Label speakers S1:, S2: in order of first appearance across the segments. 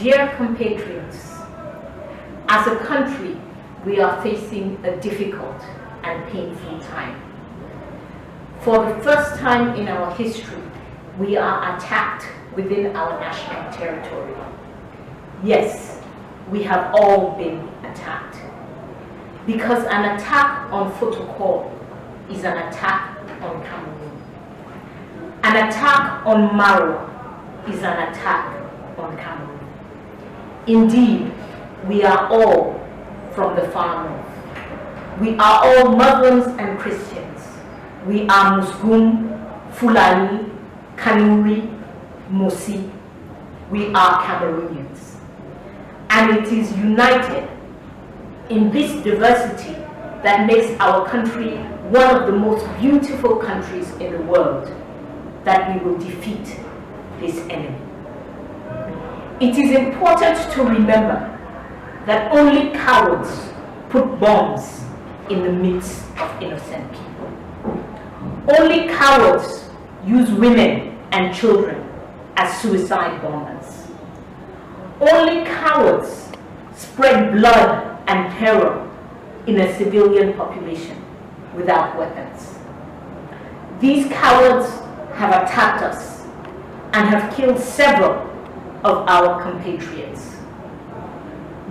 S1: Dear compatriots, as a country, we are facing a difficult and painful time. For the first time in our history, we are attacked within our national territory. Yes, we have all been attacked. Because an attack on Fotokol is an attack on Cameroon. An attack on Maroua is an attack on Cameroon. Indeed, we are all from the far north. We are all Muslims and Christians. We are Muslim, Fulani, Kanuri, Mosi. We are Cameroonians. And it is united in this diversity that makes our country one of the most beautiful countries in the world, that we will defeat this enemy. It is important to remember that only cowards put bombs in the midst of innocent people. Only cowards use women and children as suicide bombers. Only cowards spread blood and terror in a civilian population without weapons. These cowards have attacked us and have killed several of our compatriots.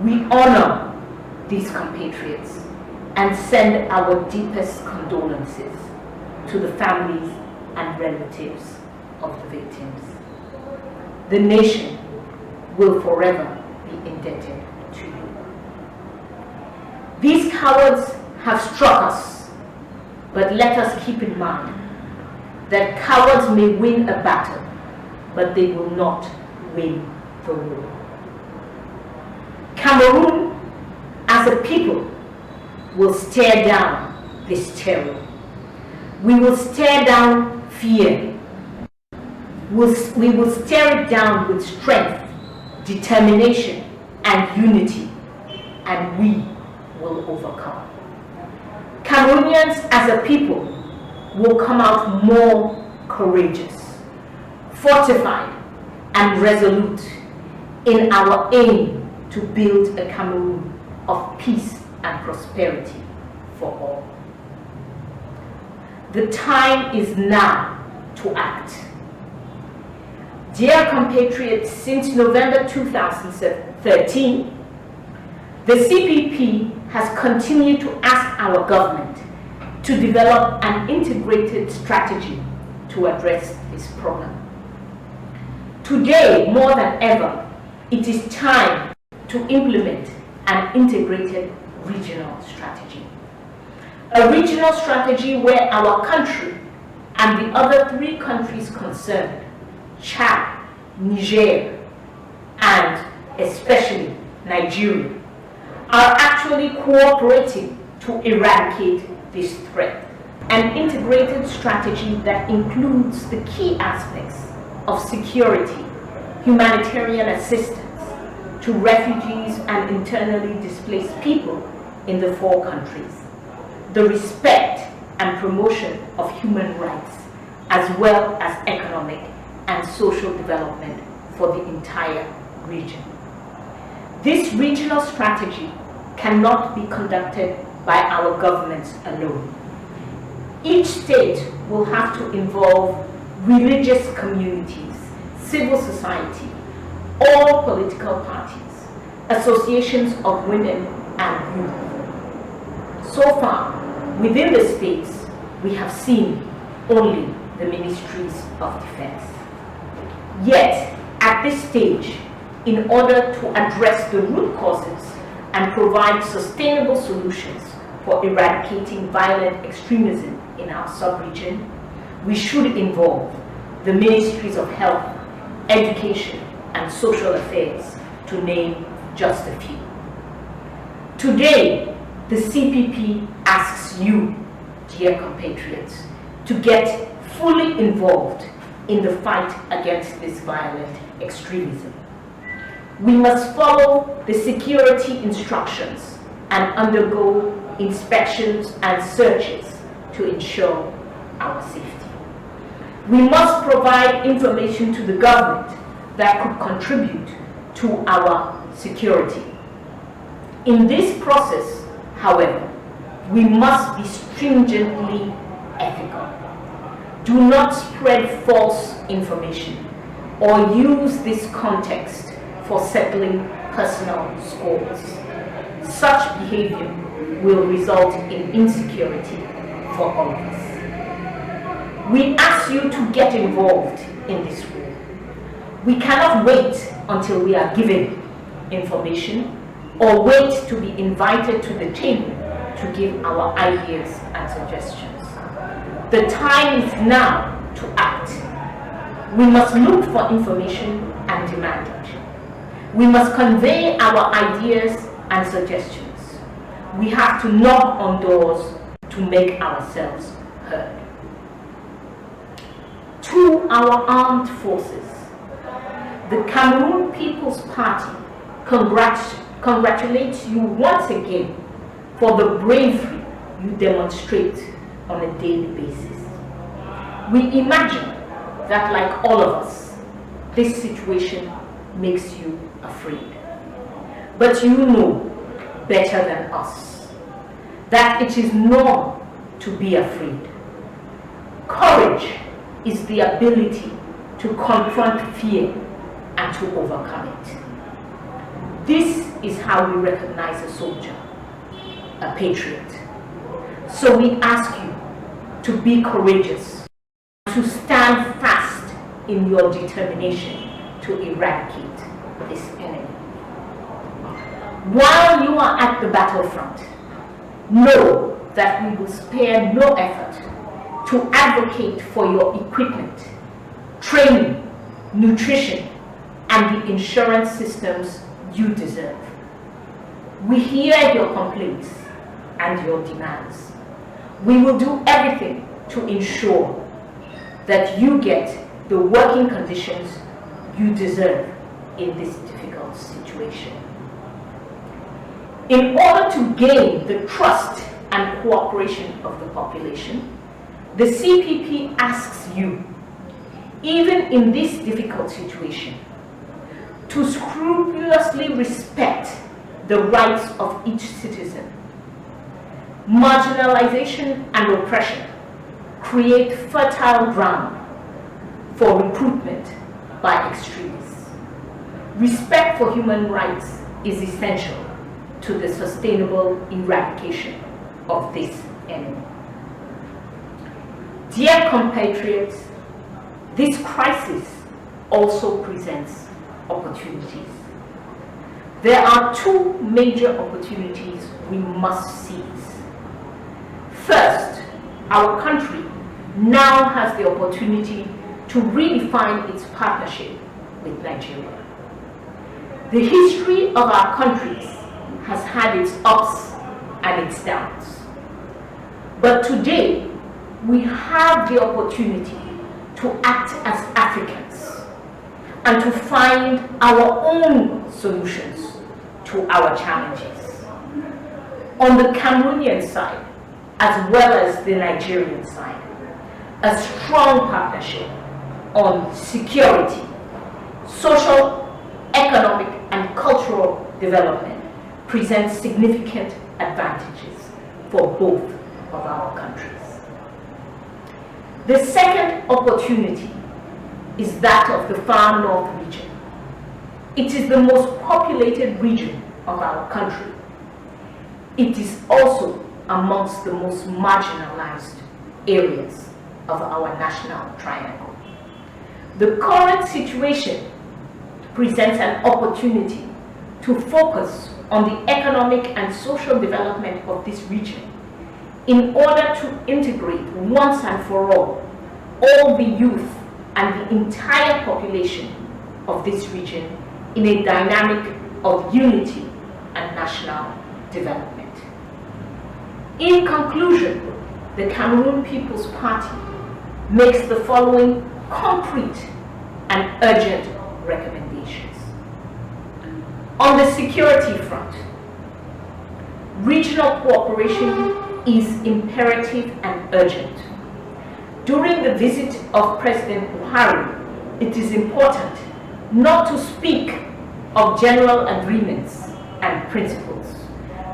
S1: We honor these compatriots and send our deepest condolences to the families and relatives of the victims. The nation will forever be indebted to you. These cowards have struck us, but let us keep in mind that cowards may win a battle, but they will not win the war. Cameroon, as a people, will stare down this terror. We will stare down fear. We will stare it down with strength, determination, and unity, and we will overcome. Cameroonians as a people will come out more courageous, fortified, and resolute in our aim to build a Cameroon of peace and prosperity for all. The time is now to act. Dear compatriots, since November 2013, the CPP has continued to ask our government to develop an integrated strategy to address this problem. Today, more than ever, it is time to implement an integrated regional strategy. A regional strategy where our country and the other 3 countries concerned, Chad, Niger, and especially Nigeria, are actually cooperating to eradicate this threat. An integrated strategy that includes the key aspects of security, humanitarian assistance to refugees and internally displaced people in the 4 countries, the respect and promotion of human rights, as well as economic and social development for the entire region. This regional strategy cannot be conducted by our governments alone. Each state will have to involve religious communities, civil society, all political parties, associations of women and youth. So far, within the states, we have seen only the ministries of defense. Yet, at this stage, in order to address the root causes and provide sustainable solutions for eradicating violent extremism in our sub-region, we should involve the ministries of health, education, and social affairs, to name just a few. Today, the CPP asks you, dear compatriots, to get fully involved in the fight against this violent extremism. We must follow the security instructions and undergo inspections and searches to ensure our safety. We must provide information to the government that could contribute to our security. In this process, however, we must be stringently ethical. Do not spread false information or use this context for settling personal scores. Such behavior will result in insecurity for all of us. We ask you to get involved in this war. We cannot wait until we are given information or wait to be invited to the table to give our ideas and suggestions. The time is now to act. We must look for information and demand it. We must convey our ideas and suggestions. We have to knock on doors to make ourselves heard. To our armed forces, the Cameroon People's Party congratulates you once again for the bravery you demonstrate on a daily basis. We imagine that, like all of us, this situation makes you afraid. But you know better than us that it is normal to be afraid. Courage is the ability to confront fear and to overcome it. This is how we recognize a soldier, a patriot. So we ask you to be courageous, to stand fast in your determination to eradicate this enemy. While you are at the battlefront, know that we will spare no effort to advocate for your equipment, training, nutrition, and the insurance systems you deserve. We hear your complaints and your demands. We will do everything to ensure that you get the working conditions you deserve in this difficult situation. In order to gain the trust and cooperation of the population, the CPP asks you, even in this difficult situation, to scrupulously respect the rights of each citizen. Marginalization and oppression create fertile ground for recruitment by extremists. Respect for human rights is essential to the sustainable eradication of this enemy. Dear compatriots, this crisis also presents opportunities. There are two major opportunities we must seize. First, our country now has the opportunity to redefine its partnership with Nigeria. The history of our countries has had its ups and its downs. But today, we have the opportunity to act as Africans and to find our own solutions to our challenges. On the Cameroonian side, as well as the Nigerian side, a strong partnership on security, social, economic, and cultural development presents significant advantages for both of our countries. The second opportunity is that of the far North region. It is the most populated region of our country. It is also amongst the most marginalized areas of our national triangle. The current situation presents an opportunity to focus on the economic and social development of this region in order to integrate once and for all the youth and the entire population of this region in a dynamic of unity and national development. In conclusion, the Cameroon People's Party makes the following concrete and urgent recommendations. On the security front, regional cooperation is imperative and urgent. During the visit of President Buhari, it is important not to speak of general agreements and principles,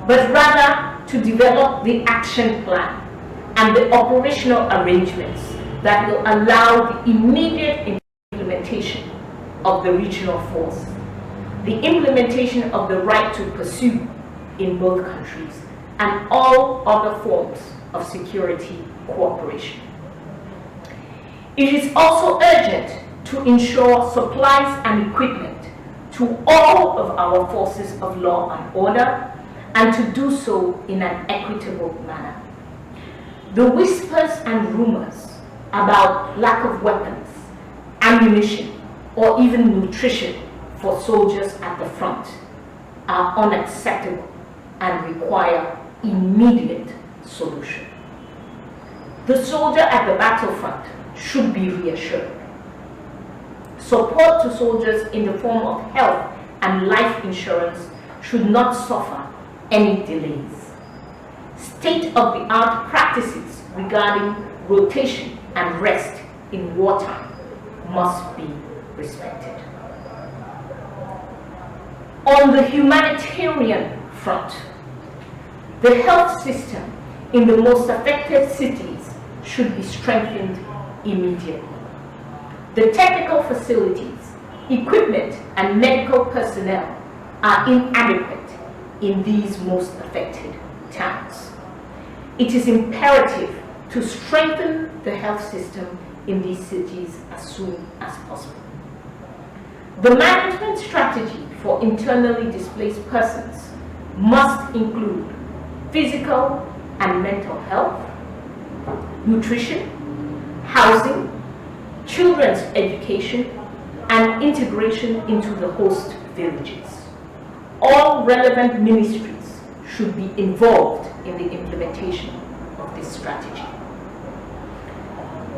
S1: but rather to develop the action plan and the operational arrangements that will allow the immediate implementation of the regional force, the implementation of the right to pursue in both countries, and all other forms of security cooperation. It is also urgent to ensure supplies and equipment to all of our forces of law and order, and to do so in an equitable manner. The whispers and rumors about lack of weapons, ammunition, or even nutrition for soldiers at the front are unacceptable and require immediate solution. The soldier at the battlefront should be reassured. Support to soldiers in the form of health and life insurance should not suffer any delays. State-of-the-art practices regarding rotation and rest in wartime must be respected. On the humanitarian front, the health system in the most affected cities should be strengthened immediately. The technical facilities, equipment, and medical personnel are inadequate in these most affected towns. It is imperative to strengthen the health system in these cities as soon as possible. The management strategy for internally displaced persons must include physical and mental health, nutrition, housing, children's education, and integration into the host villages. All relevant ministries should be involved in the implementation of this strategy.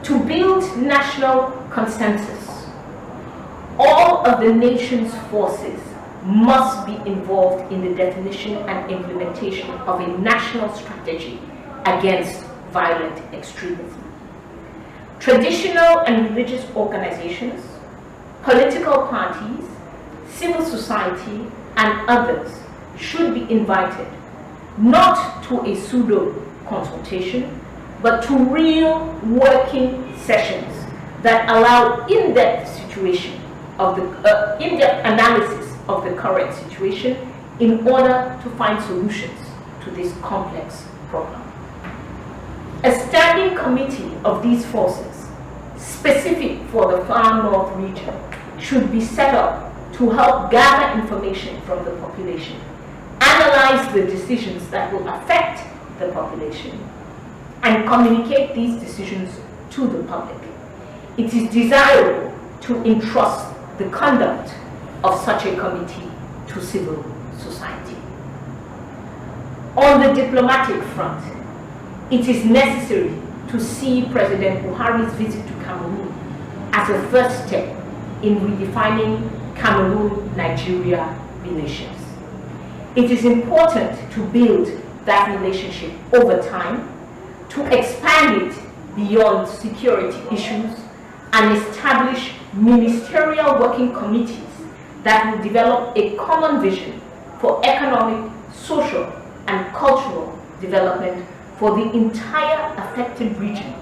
S1: To build national consensus, all of the nation's forces must be involved in the definition and implementation of a national strategy against violent extremism. Traditional and religious organizations, political parties, civil society, and others should be invited not to a pseudo consultation, but to real working sessions that allow in-depth in-depth analysis of the current situation in order to find solutions to this complex problem. A standing committee of these forces, specific for the far north region, should be set up to help gather information from the population, analyze the decisions that will affect the population, and communicate these decisions to the public. It is desirable to entrust the conduct of such a committee to civil society. On the diplomatic front, it is necessary to see President Buhari's visit to Cameroon as a first step in redefining Cameroon-Nigeria relations. It is important to build that relationship over time, to expand it beyond security issues, and establish ministerial working committees that will develop a common vision for economic, social, and cultural development for the entire affected region,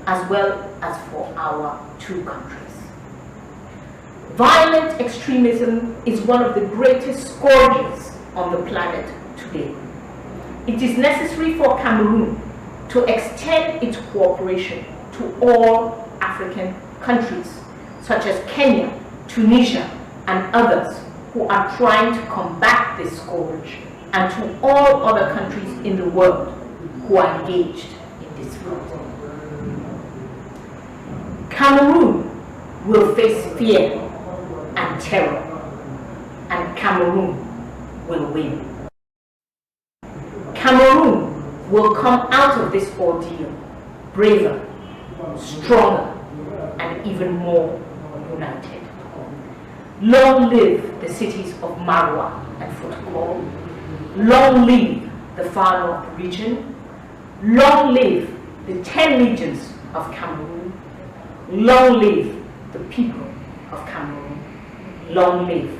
S1: as well as for our two countries. Violent extremism is one of the greatest scourges on the planet today. It is necessary for Cameroon to extend its cooperation to all African countries, such as Kenya, Tunisia, and others who are trying to combat this scourge, and to all other countries in the world who are engaged in this field. Cameroon will face fear and terror, and Cameroon will win. Cameroon will come out of this ordeal braver, stronger, and even more united. Long live the cities of Maroua and Fotokol. Long live the far north region. Long live the 10 regions of Cameroon. Long live the people of Cameroon. Long live